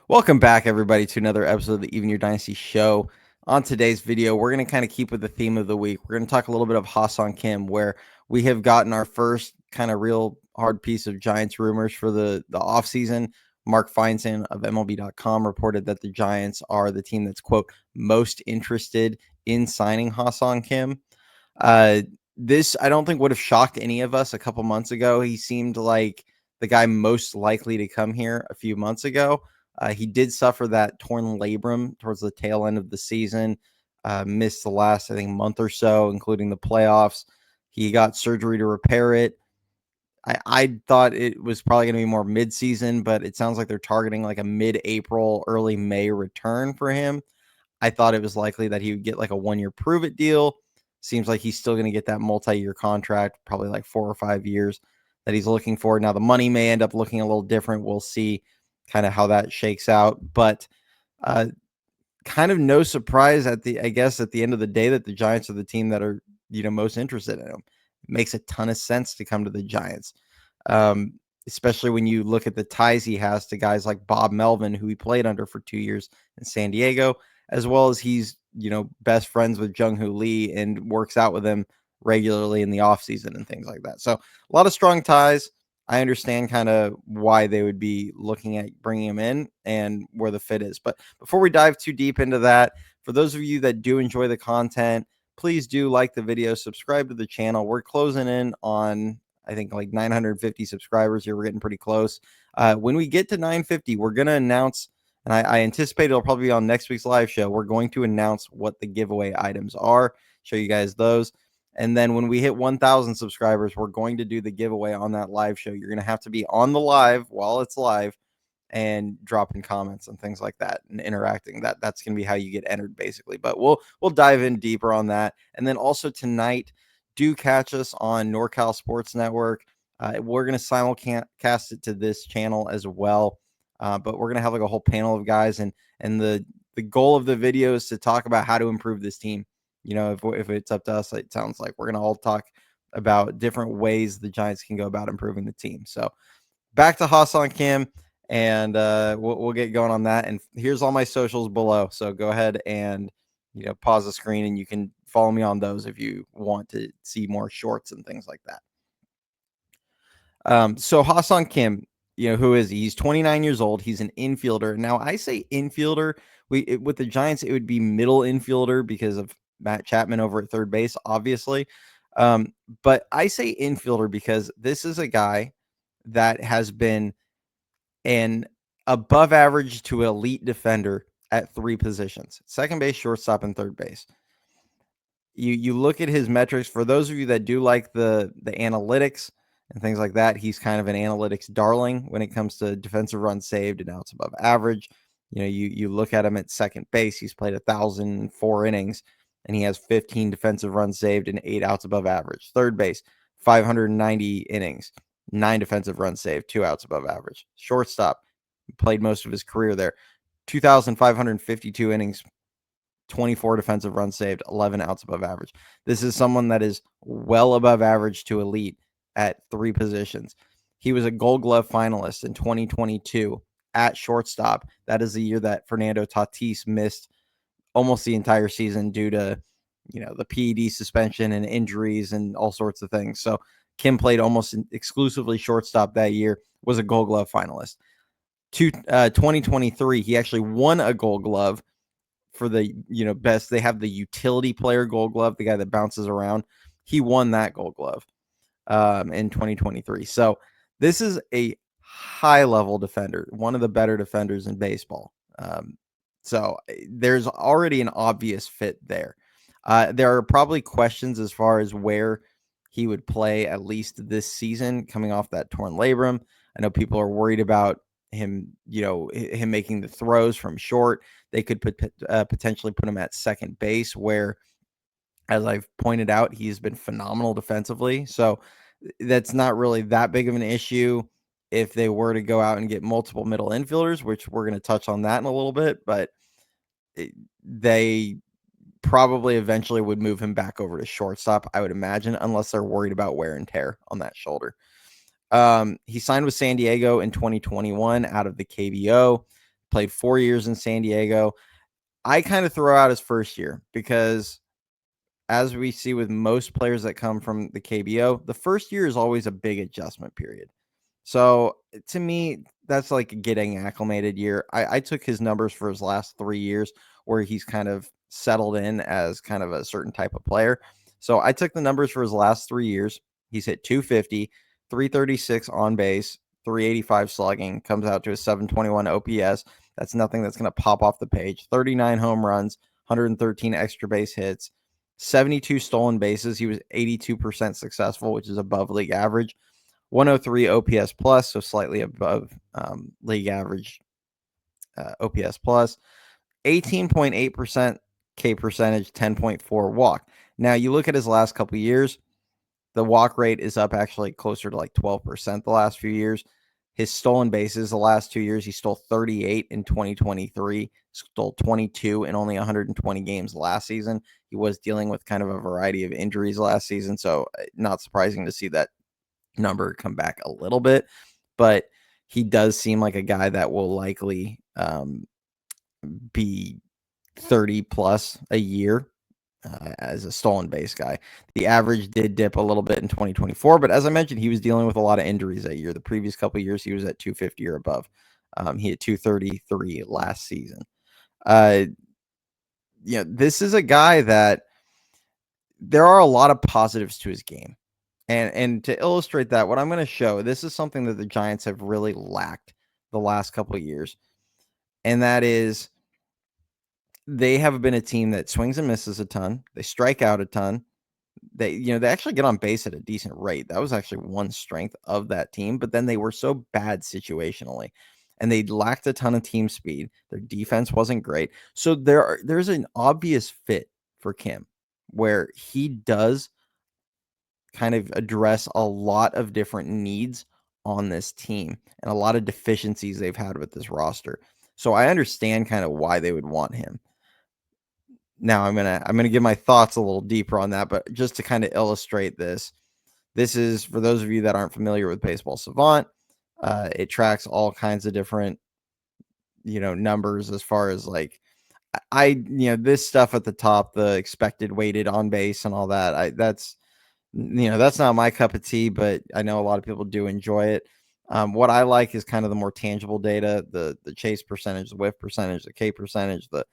Welcome back, everybody, to another episode of the Even Your Dynasty show. On today's video, we're going to kind of keep with the theme of the week. We're going to talk a little bit of Ha-Seong Kim, where we have gotten our first kind of real hard piece of Giants rumors for the offseason. Mark Feinstein of MLB.com reported that the Giants are the team that's, quote, most interested in signing Ha-Seong Kim. Uh, this, I don't think, would have shocked any of us a couple months ago. He seemed like the guy most likely to come here a few months ago. He did suffer that torn labrum towards the tail end of the season, missed the last, I think, month or so, including the playoffs. He got surgery to repair it. I thought it was probably going to be more mid-season, but it sounds like they're targeting like a mid-April, early May return for him. I thought it was likely that he would get like a 1-year prove-it deal. Seems like he's still going to get that multi-year contract, probably like 4 or 5 years that he's looking for. Now, the money may end up looking a little different. We'll see kind of how that shakes out. But uh, kind of no surprise I guess, at the end of the day that the Giants are the team that are, most interested in him. It makes a ton of sense to come to the Giants. Um, Especially when you look at the ties he has to guys like Bob Melvin, who he played under for 2 years in San Diego, as well as he's, best friends with Jung-Hoo Lee and works out with him regularly in the offseason and things like that. So a lot of strong ties. I understand kind of why they would be looking at bringing him in and where the fit is. But before we dive too deep into that, for those of you that do enjoy the content, please do like the video, subscribe to the channel. We're closing in on, I think, like 950 subscribers here. We're getting pretty close. When we get to 950, we're going to announce, and I anticipate it'll probably be on next week's live show. We're going to announce what the giveaway items are, show you guys those. And then when we hit 1,000 subscribers, we're going to do the giveaway on that live show. You're going to have to be on the live while it's live and dropping comments and things like that and interacting. That's going to be how you get entered, basically. But we'll dive in deeper on that. And then also tonight, do catch us on NorCal Sports Network. We're going to simulcast it to this channel as well. But we're going to have like a whole panel of guys, and the goal of the video is to talk about how to improve this team. If it's up to us, it sounds like we're going to all talk about different ways the Giants can go about improving the team. So back to Ha-Seong Kim, and we'll get going on that. And here's all my socials below. So go ahead and pause the screen, and you can follow me on those if you want to see more shorts and things like that. So Ha-Seong Kim, who is he? He's 29 years old. He's an infielder. Now, I say infielder. With the Giants, it would be middle infielder because of Matt Chapman over at third base, obviously. But I say infielder because this is a guy that has been an above average to elite defender at 3 positions: second base, shortstop, and third base. You look at his metrics. For those of you that do like the analytics and things like that, he's kind of an analytics darling when it comes to defensive runs saved and outs above average. You look at him at second base. He's played 1,004 innings, and he has 15 defensive runs saved and 8 outs above average. Third base, 590 innings, 9 defensive runs saved, 2 outs above average. Shortstop, played most of his career there, 2,552 innings, 24 defensive runs saved, 11 outs above average. This is someone that is well above average to elite at 3 positions. He was a Gold Glove finalist in 2022 at shortstop. That is the year that Fernando Tatis missed almost the entire season due to, the PED suspension and injuries and all sorts of things. So Kim played almost exclusively shortstop that year, was a Gold Glove finalist. 2023, he actually won a Gold Glove for the best. They have the utility player Gold Glove, the guy that bounces around. He won that Gold Glove in 2023. So this is a high level defender, one of the better defenders in baseball. So there's already an obvious fit there. There are probably questions as far as where he would play at least this season coming off that torn labrum. I know people are worried about him, him making the throws from short. They could potentially put him at second base, where, as I've pointed out, he's been phenomenal defensively. So that's not really that big of an issue if they were to go out and get multiple middle infielders, which we're going to touch on that in a little bit. But they probably eventually would move him back over to shortstop, I would imagine, unless they're worried about wear and tear on that shoulder. He signed with San Diego in 2021 out of the KBO, played 4 years in San Diego. I kind of throw out his first year because, as we see with most players that come from the KBO, the first year is always a big adjustment period. So to me, that's like a getting acclimated year. I took his numbers for his last 3 years where he's kind of settled in as kind of a certain type of player. So I took the numbers for his last 3 years. He's hit 250, 336 on base, 385 slugging, comes out to a 721 OPS. That's nothing that's going to pop off the page. 39 home runs, 113 extra base hits, 72 stolen bases. He was 82% successful, which is above league average. 103 OPS plus, so slightly above league average OPS plus. 18.8% K percentage, 10.4 walk. Now you look at his last couple of years, the walk rate is up actually closer to like 12% the last few years. His stolen bases the last 2 years, he stole 38 in 2023, stole 22 in only 120 games last season. He was dealing with kind of a variety of injuries last season, so not surprising to see that number come back a little bit, but he does seem like a guy that will likely be 30 plus a year as a stolen base guy. The average did dip a little bit in 2024, but as I mentioned, he was dealing with a lot of injuries that year. The previous couple of years, he was at 250 or above. He had 233 last season. This is a guy that there are a lot of positives to his game. And to illustrate that, what I'm going to show, this is something that the Giants have really lacked the last couple of years. And that is they have been a team that swings and misses a ton. They strike out a ton. They actually get on base at a decent rate. That was actually one strength of that team, but then they were so bad situationally and they lacked a ton of team speed. Their defense wasn't great. So there's an obvious fit for Kim where he does kind of address a lot of different needs on this team and a lot of deficiencies they've had with this roster. So I understand kind of why they would want him. Now I'm gonna give my thoughts a little deeper on that, but just to kind of illustrate this, this is for those of you that aren't familiar with Baseball Savant. It tracks all kinds of different numbers as far as like this stuff at the top, the expected weighted on base and all that. That's not my cup of tea, but I know a lot of people do enjoy it. What I like is kind of the more tangible data, the chase percentage, the whiff percentage, the K percentage, the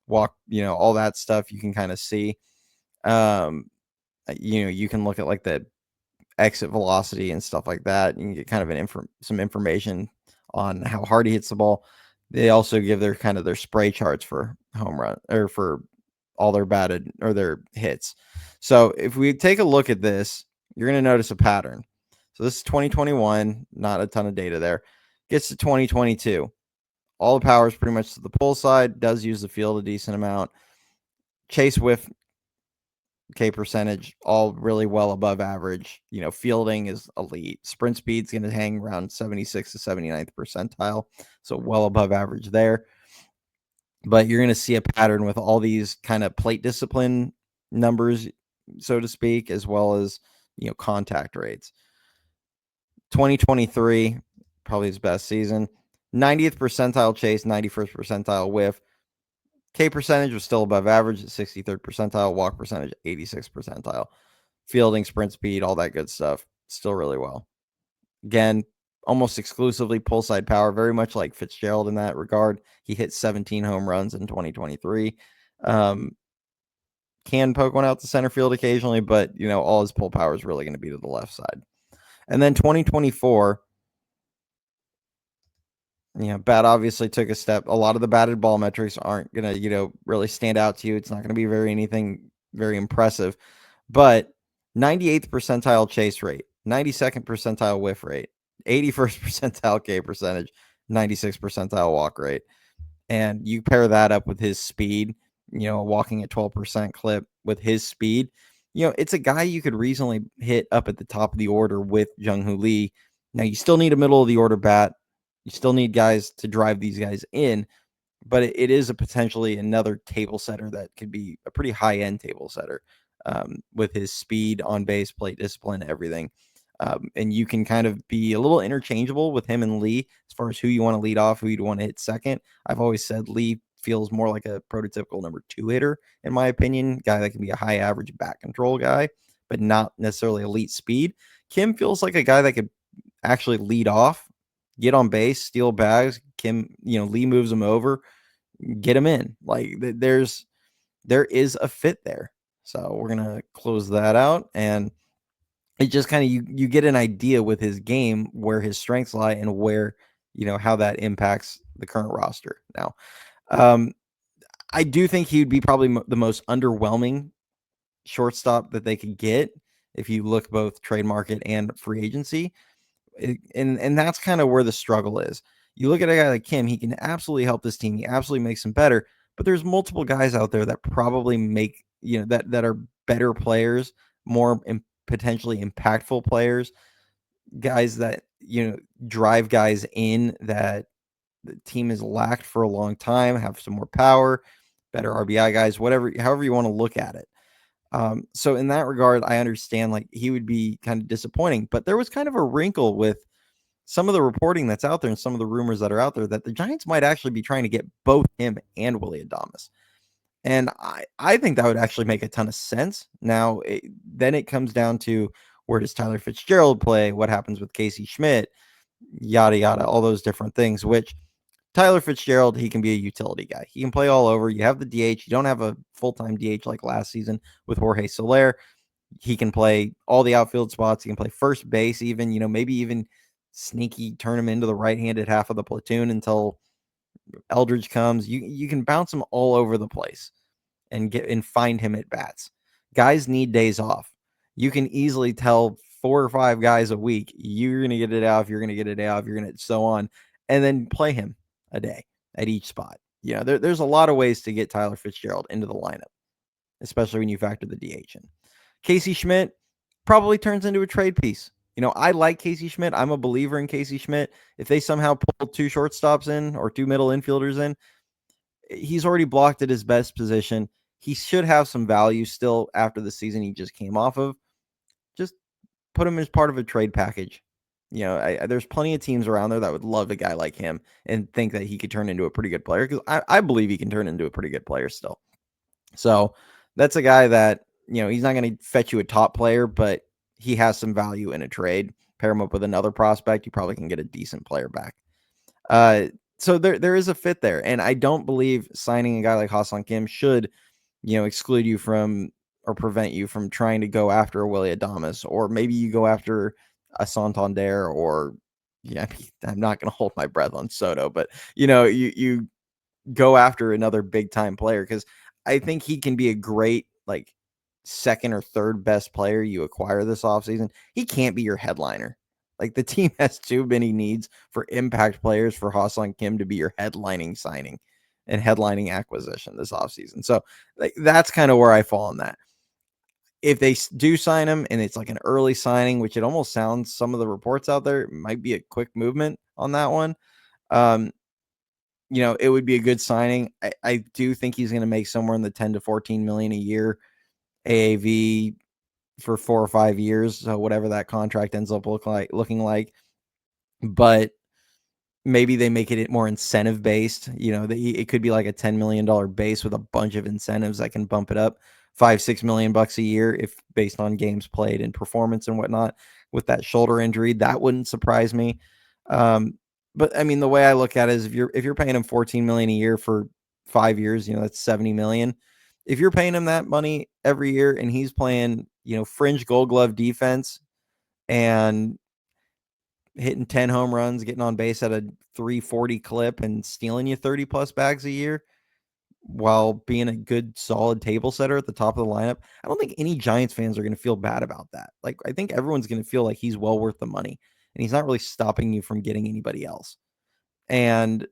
walk, all that stuff you can kind of see. You can look at like the exit velocity and stuff like that. You can get kind of some information on how hard he hits the ball. They also give their spray charts for home run or for all their batted or their hits. So if we take a look at this, you're going to notice a pattern. So this is 2021, not a ton of data there. Gets to 2022. All the power is pretty much to the pull side, does use the field a decent amount. Chase whiff K percentage, all really well above average. Fielding is elite. Sprint speed's going to hang around 76 to 79th percentile. So well above average there. But you're going to see a pattern with all these kind of plate discipline numbers, so to speak, as well as, contact rates. 2023, probably his best season. 90th percentile chase, 91st percentile whiff. K percentage was still above average at 63rd percentile. Walk percentage, 86th percentile. Fielding, sprint speed, all that good stuff. Still really well. Again, almost exclusively pull side power, very much like Fitzgerald in that regard. He hit 17 home runs in 2023. Can poke one out to center field occasionally, but all his pull power is really going to be to the left side. And then 2024, bat obviously took a step. A lot of the batted ball metrics aren't going to, really stand out to you. It's not going to be anything very impressive, but 98th percentile chase rate, 92nd percentile whiff rate, 81st percentile K percentage, 96th percentile walk rate. And you pair that up with his speed, walking at 12% clip with his speed, it's a guy you could reasonably hit up at the top of the order with Jung-Hoo Lee. Now, you still need a middle of the order bat. You still need guys to drive these guys in, but it is a potentially another table setter that could be a pretty high-end table setter with his speed, on base, plate discipline, everything. And you can kind of be a little interchangeable with him and Lee as far as who you want to lead off, who you want to hit second. I've always said Lee feels more like a prototypical number 2 hitter, in my opinion, guy that can be a high average bat control guy, but not necessarily elite speed. Kim feels like a guy that could actually lead off, get on base, steal bags. Kim, Lee moves him over, get him in. Like there is a fit there. So we're gonna close that out, and it just kind of you get an idea with his game where his strengths lie and where how that impacts the current roster. Now, um, I do think he would be probably the most underwhelming shortstop that they could get if you look both trade market and free agency. And that's kind of where the struggle is. You look at a guy like Kim, he can absolutely help this team. He absolutely makes them better. But there's multiple guys out there that probably make, that are better players, more potentially impactful players, guys that, drive guys in that the team has lacked for a long time, have some more power, better RBI guys, whatever, however you want to look at it. So in that regard, I understand like he would be kind of disappointing, but there was kind of a wrinkle with some of the reporting that's out there and some of the rumors that are out there that the Giants might actually be trying to get both him and Willie Adames. And I think that would actually make a ton of sense. Now, then it comes down to where does Tyler Fitzgerald play? What happens with Casey Schmidt? Yada, yada, all those different things, which Tyler Fitzgerald, he can be a utility guy. He can play all over. You have the DH. You don't have a full-time DH like last season with Jorge Soler. He can play all the outfield spots. He can play first base even, maybe even sneaky turn him into the right-handed half of the platoon until Eldridge comes. You can bounce him all over the place and get and find him at bats. Guys need days off. You can easily tell 4 or 5 guys a week, you're going to get it off, you're going to get a day off, you're going to so on, and then play him a day at each spot. There's a lot of ways to get Tyler Fitzgerald into the lineup, especially when you factor the DH in. Casey Schmidt probably turns into a trade piece. I like Casey Schmidt. I'm a believer in Casey Schmidt. If they somehow pull 2 shortstops in or 2 middle infielders in, he's already blocked at his best position. He should have some value still after the season he just came off of. Just put him as part of a trade package. There's plenty of teams around there that would love a guy like him and think that he could turn into a pretty good player, because I believe he can turn into a pretty good player still. So that's a guy that, he's not going to fetch you a top player, but he has some value in a trade. Pair him up with another prospect, you probably can get a decent player back. So there is a fit there. And I don't believe signing a guy like Ha-Seong Kim should, exclude you from or prevent you from trying to go after a Willie Adames, or maybe you go after a Santander, or I'm not going to hold my breath on Soto, but you go after another big time player, because I think he can be a great like second or third best player you acquire this offseason. He can't be your headliner. Like the team has too many needs for impact players for Ha-Seong Kim to be your headlining signing and headlining acquisition this offseason. So like, that's kind of where I fall on that. If they do sign him and it's like an early signing, which it almost sounds, some of the reports out there might be a quick movement on that one. It would be a good signing. I do think he's going to make somewhere in the 10 to 14 million a year AAV for 4 or 5 years. So whatever that contract ends up looking like, but maybe they make it more incentive based. It could be like a $10 million base with a bunch of incentives that can bump it up $5-6 million bucks a year if based on games played and performance and whatnot. With that shoulder injury, that wouldn't surprise me. But I mean, the way I look at it is if you're paying him 14 million a year for 5 years, that's 70 million. If you're paying him that money every year and he's playing, fringe Gold Glove defense and hitting 10 home runs, getting on base at a 340 clip and stealing you 30 plus bags a year while being a good solid table setter at the top of the lineup, I don't think any Giants fans are going to feel bad about that. Like, I think everyone's going to feel like he's well worth the money and he's not really stopping you from getting anybody else. And,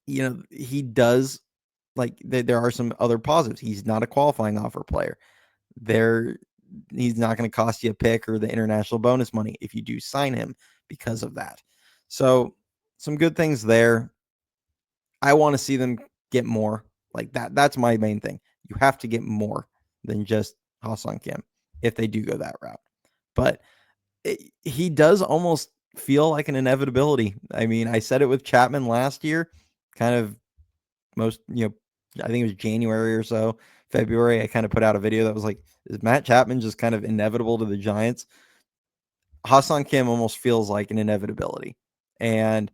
he does, like, there are some other positives. He's not a qualifying offer player. He's not going to cost you a pick or the international bonus money if you do sign him because of that. So some good things there. I want to see them get more like that. That's my main thing. You have to get more than just Ha-Seong Kim if they do go that route. But he does almost feel like an inevitability. I mean, I said it with Chapman last year, kind of most, I think it was January or so, February. I kind of put out a video that was like, is Matt Chapman just kind of inevitable to the Giants? Ha-Seong Kim almost feels like an inevitability. And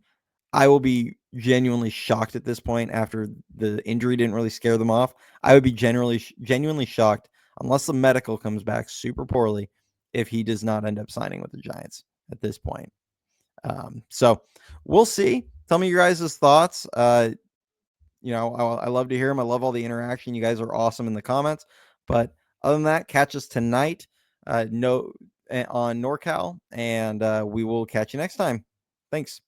I will be genuinely shocked at this point after the injury didn't really scare them off. I would be genuinely shocked unless the medical comes back super poorly if he does not end up signing with the Giants at this point. So we'll see. Tell me your guys' thoughts. I love to hear them. I love all the interaction. You guys are awesome in the comments. But other than that, catch us tonight on NorCal, and we will catch you next time. Thanks.